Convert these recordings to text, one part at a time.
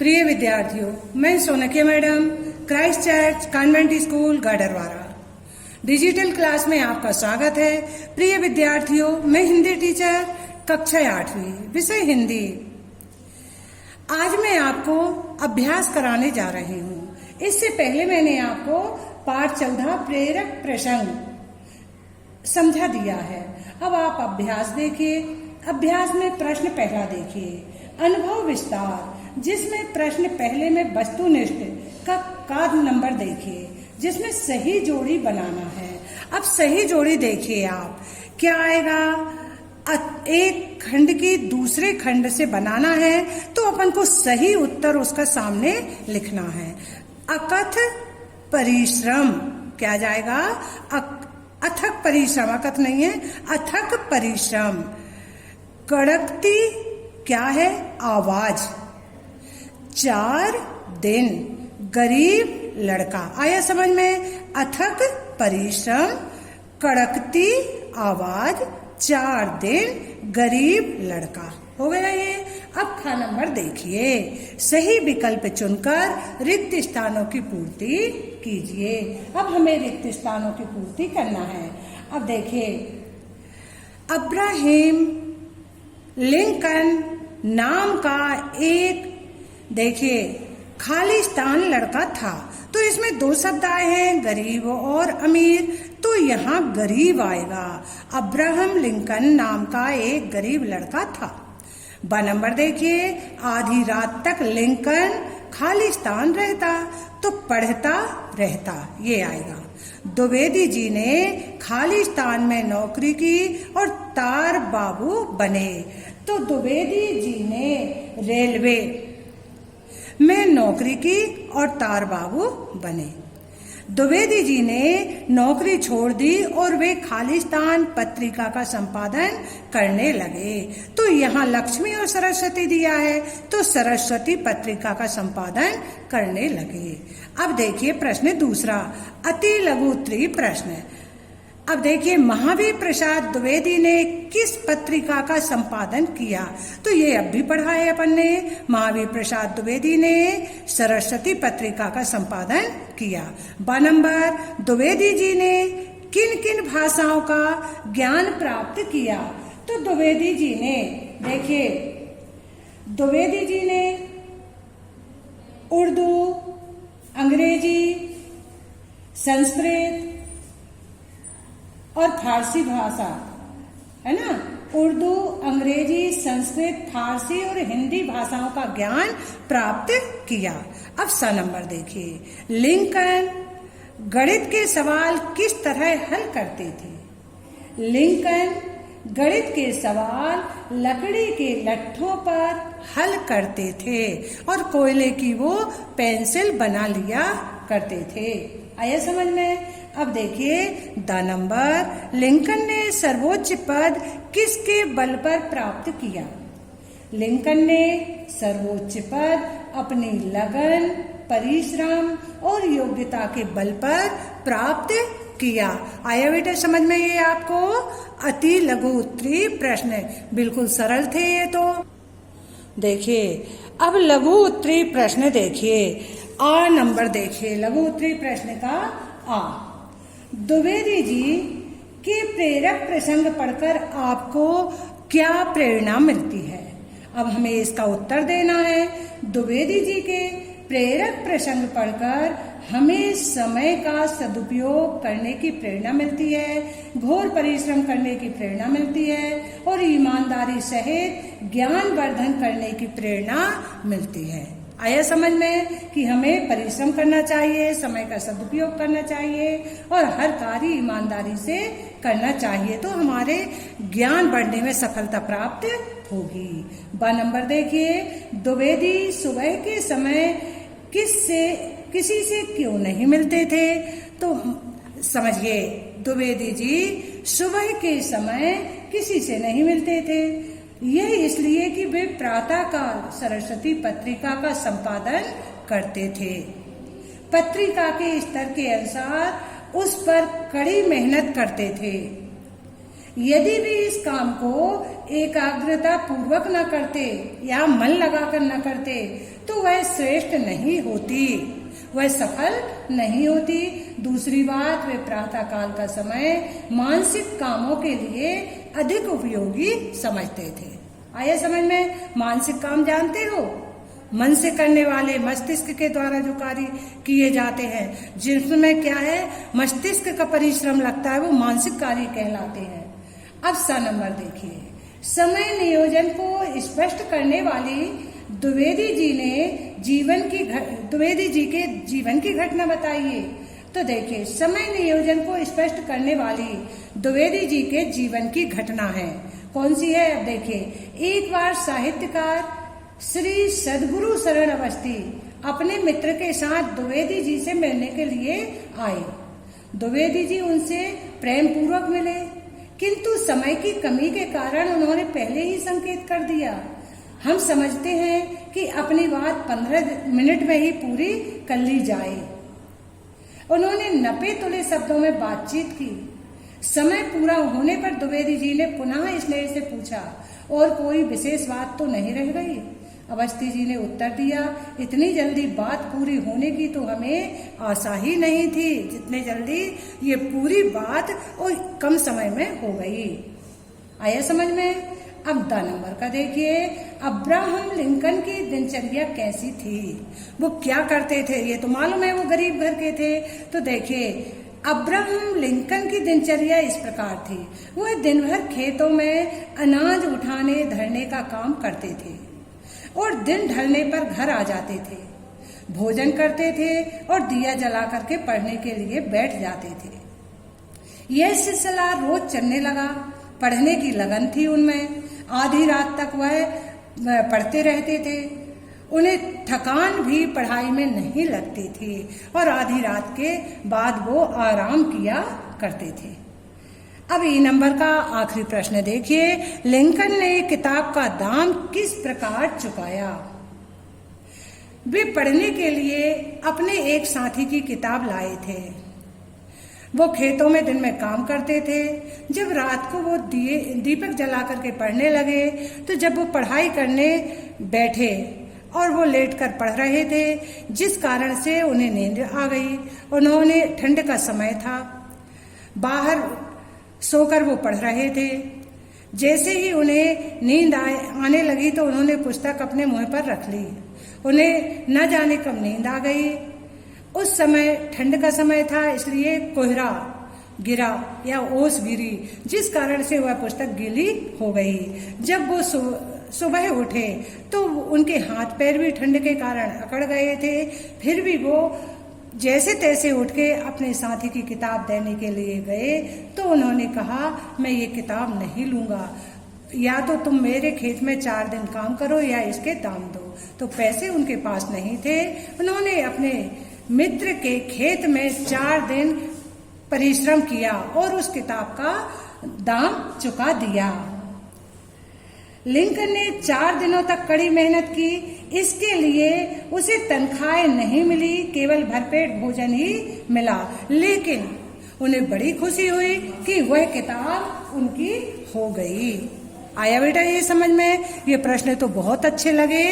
प्रिय विद्यार्थियों, मैं Sonkiya madam, Christ church convent school Gadarwara digital class में आपका स्वागत है। प्रिय विद्यार्थियों, मैं हिंदी टीचर, कक्षा 8वीं, विषय हिंदी। आज मैं आपको अभ्यास कराने जा रही हूँ। इससे पहले मैंने आपको पाठ 14 प्रेरक प्रसंग समझा दिया है। अब आप अभ्यास देखिए। अभ्यास में प्रश्न पहला देखिए, अनुभव विस्तार, जिसमें प्रश्न पहले में वस्तुनिष्ठ का नंबर देखिए, जिसमें सही जोड़ी बनाना है। अब सही जोड़ी देखिए आप, क्या आएगा? एक खंड की दूसरे खंड से बनाना है तो अपन को सही उत्तर उसका सामने लिखना है। अकथ परिश्रम क्या जाएगा? अथक परिश्रम, अकथ नहीं है, अथक परिश्रम। कड़कती क्या है? आवाज। 4 दिन, गरीब लड़का। आया समझ में? अथक परिश्रम, कड़कती आवाज, 4 दिन, गरीब लड़का। हो गया ये। अब खा नंबर देखिए, सही विकल्प चुनकर रिक्त स्थानों की पूर्ति कीजिए। अब हमें रिक्त स्थानों की पूर्ति करना है। अब देखिए, अब्राहम लिंकन नाम का एक देखिए खालिस्तान लड़का था। तो इसमें 2 शब्द आए हैं, गरीब और अमीर, तो यहाँ गरीब आएगा। अब्राहम लिंकन नाम का एक गरीब लड़का था। ब नंबर देखिए, आधी रात तक लिंकन खालिस्तान रहता, तो पढ़ता रहता, ये आएगा। द्विवेदी जी ने खालिस्तान में नौकरी की और तार बाबू बने। तो द्विवेदी जी ने रेलवे में नौकरी की और तार बाबू बने। द्विवेदी जी ने नौकरी छोड़ दी और वे खालिस्तान पत्रिका का संपादन करने लगे। तो यहाँ लक्ष्मी और सरस्वती दिया है, तो सरस्वती पत्रिका का संपादन करने लगे। अब देखिए प्रश्न दूसरा, अति लघु उत्तरीय प्रश्न। अब देखिए, महावीर प्रसाद द्विवेदी ने किस पत्रिका का संपादन किया? तो ये अब भी पढ़ा है अपन ने। महावीर प्रसाद द्विवेदी ने सरस्वती पत्रिका का संपादन किया। ब नंबर, द्विवेदी जी ने किन किन भाषाओं का ज्ञान प्राप्त किया? तो द्विवेदी जी ने देखिए, द्विवेदी जी ने उर्दू, अंग्रेजी, संस्कृत और फारसी भाषा, है ना, उर्दू, अंग्रेजी, संस्कृत, फारसी और हिंदी भाषाओं का ज्ञान प्राप्त किया। अब स नंबर देखिए, लिंकन गणित के सवाल किस तरह हल करते थे? लिंकन गणित के सवाल लकड़ी के लट्ठों पर हल करते थे और कोयले की वो पेंसिल बना लिया करते थे। आया समझ में? अब देखिए द नंबर, लिंकन ने सर्वोच्च पद किसके बल पर प्राप्त किया? लिंकन ने सर्वोच्च पद अपनी लगन, परिश्रम और योग्यता के बल पर प्राप्त किया। आया बेटा समझ में? ये आपको अति लघु उत्तरीय प्रश्न बिल्कुल सरल थे ये तो। देखिए अब लघु उत्तरीय प्रश्न देखिए। आ नंबर देखिए, लघु उत्तरीय प्रश्न का आ। द्विवेदी जी के प्रेरक प्रसंग पढ़कर आपको क्या प्रेरणा मिलती है? अब हमें इसका उत्तर देना है। द्विवेदी जी के प्रेरक प्रसंग पढ़कर हमें समय का सदुपयोग करने की प्रेरणा मिलती है, घोर परिश्रम करने की प्रेरणा मिलती है और ईमानदारी सहित ज्ञान वर्धन करने की प्रेरणा मिलती है। आया समझ में कि हमें परिश्रम करना चाहिए, समय का सदुपयोग करना चाहिए और हर कार्य ईमानदारी से करना चाहिए, तो हमारे ज्ञान बढ़ने में सफलता प्राप्त होगी। ब नंबर देखिए, द्विवेदी सुबह के समय किसी से क्यों नहीं मिलते थे? तो समझिए, द्विवेदी जी सुबह के समय किसी से नहीं मिलते थे। यह इसलिए कि वे प्रातःकाल सरस्वती पत्रिका का संपादन करते थे। पत्रिका के स्तर के अनुसार उस पर कड़ी मेहनत करते थे। यदि वे इस काम को एकाग्रता पूर्वक न करते या मन लगाकर न करते तो वह श्रेष्ठ नहीं होती, वह सफल नहीं होती। दूसरी बात, वे प्रातः काल का समय मानसिक कामों के लिए अधिक उपयोगी समझते थे। आया समझ में? मानसिक काम जानते हो? मन से करने वाले, मस्तिष्क के द्वारा जो कार्य किए जाते हैं, जिसमें क्या है, मस्तिष्क का परिश्रम लगता है, वो मानसिक कार्य कहलाते हैं। अब सा नंबर देखिए, समय नियोजन को स्पष्ट करने वाली द्विवेदी जी के जीवन की घटना बताइए। तो देखिए, समय नियोजन को स्पष्ट करने वाली द्विवेदी जी के जीवन की घटना है। कौन सी है? अब देखिए, एक बार साहित्यकार श्री सद्गुरु शरण अवस्थी अपने मित्र के साथ द्विवेदी जी से मिलने के लिए आए। द्विवेदी जी उनसे प्रेम पूर्वक मिले, किंतु समय की कमी के कारण उन्होंने पहले ही संकेत कर दिया। हम समझते हैं कि अपनी बात 15 मिनट में ही पूरी कर ली जाए। उन्होंने नपे तुले शब्दों में बातचीत की। समय पूरा होने पर द्विवेदी जी ने पुनः स्नेह से पूछा, और कोई विशेष बात तो नहीं रह गई? अवस्थी जी ने उत्तर दिया, इतनी जल्दी बात पूरी होने की तो हमें आशा ही नहीं थी, जितने जल्दी ये पूरी बात और कम समय में हो गई। आया समझ में? अब 2 नंबर का देखिए, अब्राहम लिंकन की दिनचर्या कैसी थी? वो क्या करते थे? ये तो मालूम है, वो गरीब घर के थे। तो देखिए, अब्राहम लिंकन की दिनचर्या इस प्रकार थी। वह दिन भर खेतों में अनाज उठाने धरने का काम करते थे और दिन ढलने पर घर आ जाते थे, भोजन करते थे और दिया जला करके पढ़ने के लिए बैठ जाते थे। यह सिलसिला रोज चलने लगा। पढ़ने की लगन थी उनमें। आधी रात तक वह पढ़ते रहते थे। उन्हें थकान भी पढ़ाई में नहीं लगती थी और आधी रात के बाद वो आराम किया करते थे। अब ई नंबर का आखिरी प्रश्न देखिए, लिंकन ने किताब का दाम किस प्रकार चुकाया? वे पढ़ने के लिए अपने एक साथी की किताब लाए थे। वो खेतों में दिन में काम करते थे। जब रात को वो दीपक जला करके पढ़ने लगे, तो जब वो पढ़ाई करने बैठे और वो लेटकर पढ़ रहे थे, जिस कारण से उन्हें नींद आ गई। उन्होंने, ठंड का समय था, बाहर सोकर वो पढ़ रहे थे। जैसे ही उन्हें नींद आने लगी तो उन्होंने पुस्तक अपने मुंह पर रख ली। उन्हें न जाने कब नींद आ गई। उस समय ठंड का समय था, इसलिए कोहरा गिरा या ओस गिरी, जिस कारण से वह पुस्तक गीली हो गई। जब वो सुबह उठे तो उनके हाथ पैर भी ठंड के कारण अकड़ गए थे। फिर भी वो जैसे तैसे उठ के अपने साथी की किताब देने के लिए गए तो उन्होंने कहा, मैं ये किताब नहीं लूंगा, या तो तुम मेरे खेत में 4 दिन काम करो या इसके दाम दो। तो पैसे उनके पास नहीं थे। उन्होंने अपने मित्र के खेत में 4 दिन परिश्रम किया और उस किताब का दाम चुका दिया। लिंकन ने 4 दिनों तक कड़ी मेहनत की। इसके लिए उसे तनख्वाह नहीं मिली, केवल भरपेट भोजन ही मिला। लेकिन उन्हें बड़ी खुशी हुई कि वह किताब उनकी हो गई। आया बेटा ये समझ में? ये प्रश्न तो बहुत अच्छे लगे।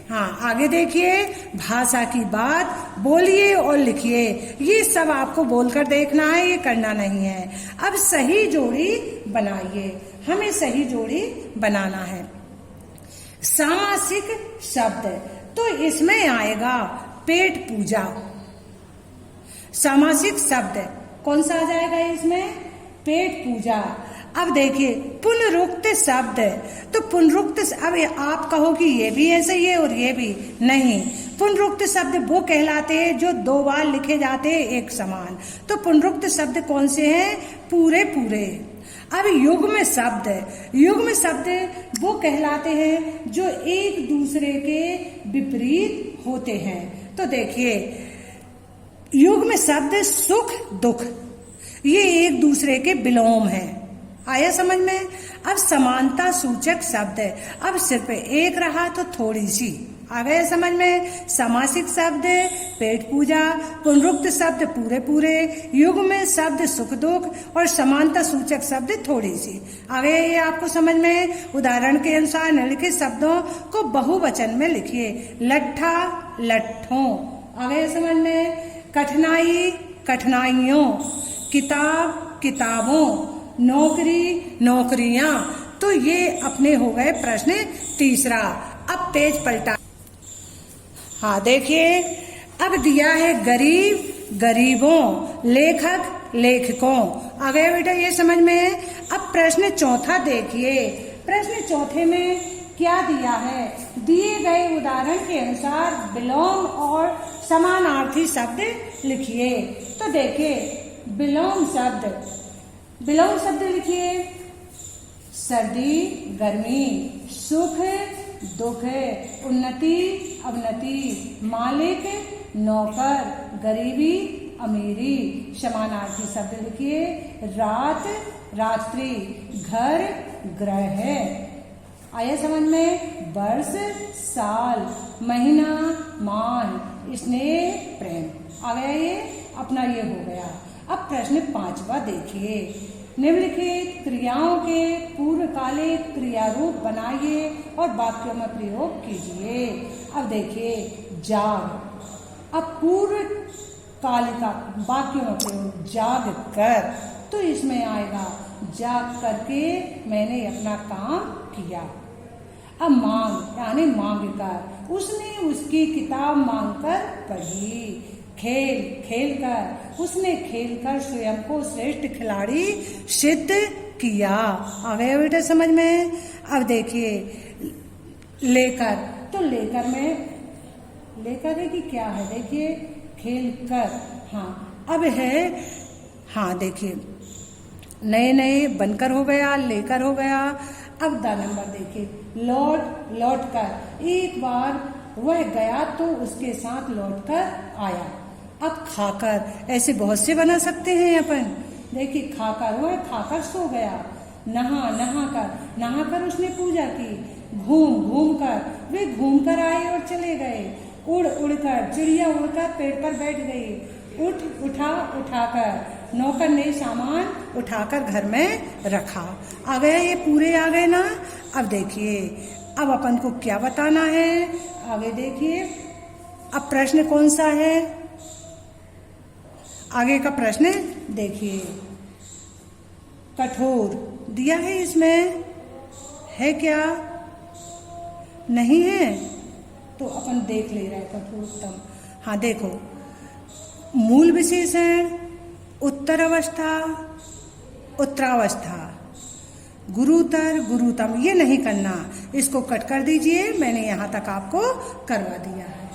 हाँ, आगे देखिए, भाषा की बात बोलिए और लिखिए। ये सब आपको बोलकर देखना है, ये करना नहीं है। अब सही जोड़ी बनाइए, हमें सही जोड़ी बनाना है। सामासिक शब्द, तो इसमें आएगा पेट पूजा। सामासिक शब्द कौन सा आ जाएगा इसमें? पेट पूजा। अब देखिए, पुनरुक्त शब्द, तो पुनरुक्त, अब आप कहो कि ये भी ऐसे ही है और ये भी नहीं। पुनरुक्त शब्द वो कहलाते हैं जो 2 बार लिखे जाते हैं एक समान। तो पुनरुक्त शब्द कौन से हैं? पूरे पूरे। अब युग्म शब्द, युग्म शब्द वो कहलाते हैं जो एक दूसरे के विपरीत होते हैं। तो देखिए, युग्म शब्द सुख दुख, ये एक दूसरे के विलोम है। आया समझ में? अब समानता सूचक शब्द, अब सिर्फ एक रहा तो थोड़ी सी आ गए समझ में। समासिक शब्द पेट पूजा, पुनरुक्त शब्द पूरे पूरे, युग में शब्द सुख दुख और समानता सूचक शब्द थोड़ी सी। आ गए ये आपको समझ में। उदाहरण के अनुसार निम्नलिखित शब्दों को बहुवचन में लिखिए। लट्ठा लट्ठों। आ गए समझ में। कठिनाई कठिनाइयों, किताब किताबों, नौकरी नौकरियां। तो ये अपने हो गए प्रश्न तीसरा। अब पेज पलटा। हाँ देखिए, अब दिया है गरीब गरीबों, लेखक लेखकों। आ गया बेटा ये समझ में। अब प्रश्न चौथा देखिए। प्रश्न चौथे में क्या दिया है? दिए गए उदाहरण के अनुसार विलोम और समानार्थी शब्द लिखिए। तो देखिए, विलोम शब्द लिखिए। सर्दी गर्मी, सुख दुख, उन्नति अवनति, मालिक नौकर, गरीबी अमीरी। समानार्थी शब्द लिखिए। रात रात्रि, घर ग्रह। आया समझ में। वर्ष साल, महीना मान, स्नेह प्रेम। आ गया ये अपना ये हो गया। अब प्रश्न पांचवा देखिए। निम्नलिखित क्रियाओं के पूर्वकालिक क्रियारूप बनाइए और वाक्यों में प्रयोग कीजिए। अब देखिए, जाग। अब पूर्वकालिका वाक्यों में प्रयोग, जाग कर। तो इसमें आएगा जाग करके मैंने अपना काम किया। अब मांग यानी मांग कर, उसने उसकी किताब मांग कर पढ़ी। खेल खेल कर, उसने खेल कर स्वयं को श्रेष्ठ खिलाड़ी सिद्ध किया। आ गया बेटा समझ में। अब देखिए, लेकर। तो लेकर में लेकर है कि क्या है? देखिए, खेल कर। हाँ अब है, हाँ देखिए, नए नए बनकर हो गया, लेकर हो गया। अब द नंबर देखिए, लौट कर। एक बार वह गया तो उसके साथ लौट कर आया। अब खाकर, ऐसे बहुत से बना सकते हैं अपन। देखिए, खाकर, वह खाकर सो गया। नहा कर उसने पूजा की। घूम कर, वे घूम कर आए और चले गए। उड़ कर, चिड़िया उड़कर पेड़ पर बैठ गई। उठाकर, नौकर ने सामान उठाकर घर में रखा। आ गया ये पूरे आ गए ना। अब देखिए, अब अपन को क्या बताना है? आगे देखिए, अब प्रश्न कौन सा है? आगे का प्रश्न देखिए। कठोर दिया है, इसमें है क्या? नहीं है तो अपन देख ले रहे हैं। कठोरतम, हाँ देखो, मूल विशेषण, उत्तर अवस्था, उत्तरावस्था, गुरुतर गुरुतम। ये नहीं करना, इसको कट कर दीजिए। मैंने यहाँ तक आपको करवा दिया है।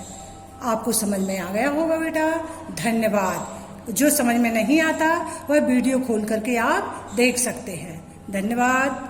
आपको समझ में आ गया होगा बेटा। धन्यवाद। जो समझ में नहीं आता वह वीडियो खोल करके आप देख सकते हैं। धन्यवाद।